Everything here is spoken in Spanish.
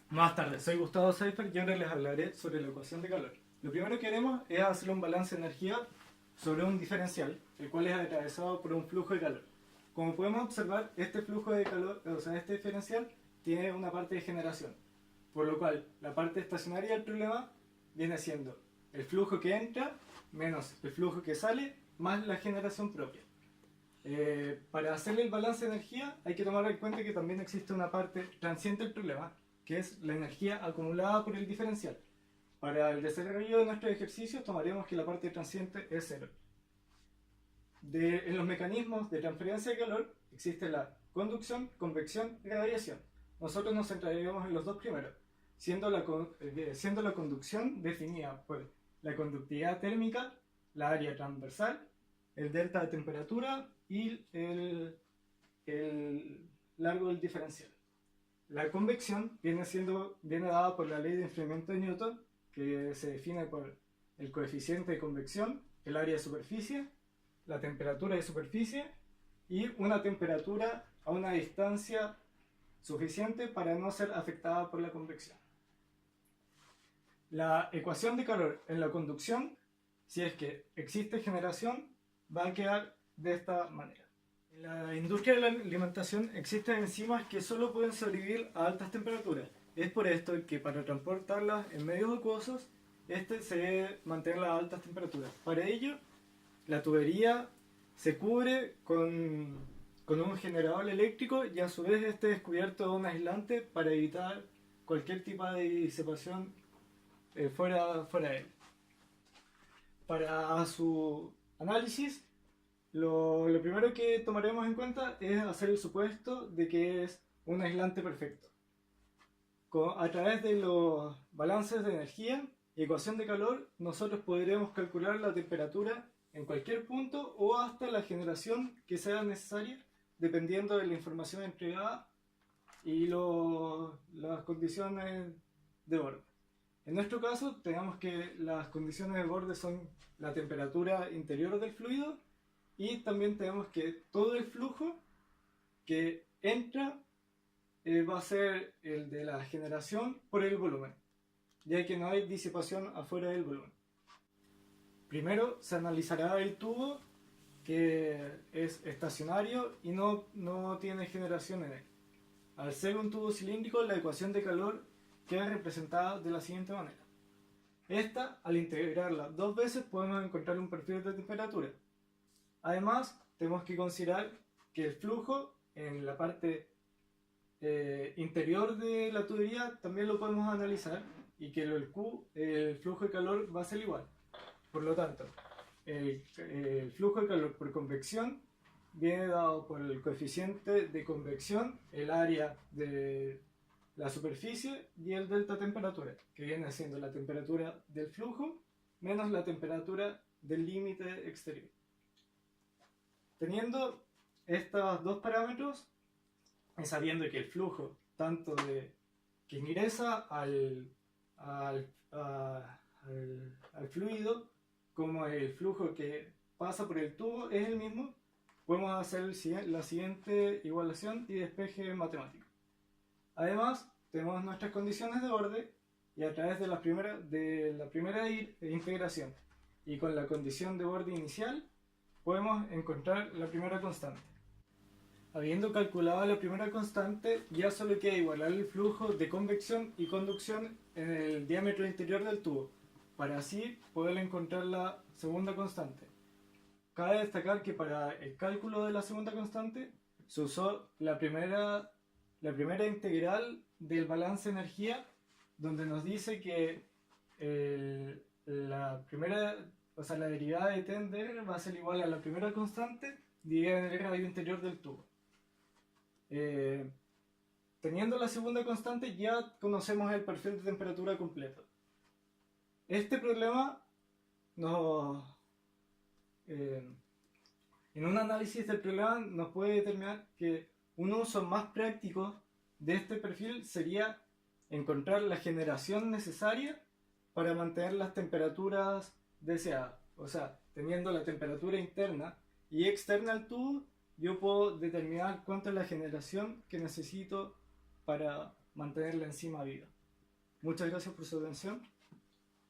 Más tarde, soy Gustavo Seifert y ahora les hablaré sobre la ecuación de calor. Lo primero que haremos es hacer un balance de energía sobre un diferencial, el cual es atravesado por un flujo de calor. Como podemos observar, este flujo de calor, este diferencial, tiene una parte de generación, por lo cual la parte estacionaria del problema viene siendo el flujo que entra menos el flujo que sale más la generación propia. Para hacer el balance de energía hay que tomar en cuenta que también existe una parte transiente del problema, que es la energía acumulada por el diferencial. Para el desarrollo de nuestros ejercicios tomaremos que la parte transiente es cero. En los mecanismos de transferencia de calor existe la conducción, convección y radiación. Nosotros nos centraremos en los dos primeros, siendo la conducción definida por la conductividad térmica, la área transversal, el delta de temperatura y el largo del diferencial. La convección viene dada por la ley de enfriamiento de Newton, que se define por el coeficiente de convección, el área de superficie, la temperatura de superficie y una temperatura a una distancia suficiente para no ser afectada por la convección. La ecuación de calor en la conducción, si es que existe generación, va a quedar de esta manera. En la industria de la alimentación existen enzimas que solo pueden sobrevivir a altas temperaturas. Es por esto que para transportarlas en medios acuosos, se debe mantener las altas temperaturas. Para ello, la tubería se cubre con un generador eléctrico y a su vez este es cubierto de un aislante para evitar cualquier tipo de disipación fuera de él. Para su análisis, lo primero que tomaremos en cuenta es hacer el supuesto de que es un aislante perfecto. A través de los balances de energía y ecuación de calor, nosotros podremos calcular la temperatura en cualquier punto o hasta la generación que sea necesaria, dependiendo de la información entregada y las condiciones de borde. En nuestro caso, tenemos que las condiciones de borde son la temperatura interior del fluido y también tenemos que todo el flujo que entra va a ser el de la generación por el volumen, ya que no hay disipación afuera del volumen. Primero se analizará el tubo que es estacionario y no tiene generación en él. Al ser un tubo cilíndrico, la ecuación de calor queda representada de la siguiente manera. Esta, al integrarla dos veces, podemos encontrar un perfil de temperatura. Además, tenemos que considerar que el flujo en la parte interior de la tubería también lo podemos analizar y que el flujo de calor va a ser igual. Por lo tanto, el flujo de calor por convección viene dado por el coeficiente de convección, el área de la superficie y el delta temperatura, que viene siendo la temperatura del flujo menos la temperatura del límite exterior. Teniendo estos dos parámetros y sabiendo que el flujo tanto que ingresa al fluido como el flujo que pasa por el tubo es el mismo, podemos hacer la siguiente igualación y despeje matemático. Además, tenemos nuestras condiciones de borde y a través de la primera integración y con la condición de borde inicial podemos encontrar la primera constante. Habiendo calculado la primera constante, ya solo queda igualar el flujo de convección y conducción en el diámetro interior del tubo, para así poder encontrar la segunda constante. Cabe destacar que para el cálculo de la segunda constante se usó la primera integral del balance de energía, donde nos dice que la derivada de tan de r va a ser igual a la primera constante dividida en el radio interior del tubo. Teniendo la segunda constante ya conocemos el perfil de temperatura completo. Este problema en un análisis del problema nos puede determinar que un uso más práctico de este perfil sería encontrar la generación necesaria para mantener las temperaturas deseadas. O sea, teniendo la temperatura interna y externa al tubo, yo puedo determinar cuánto es la generación que necesito para mantener la enzima viva. Muchas gracias por su atención.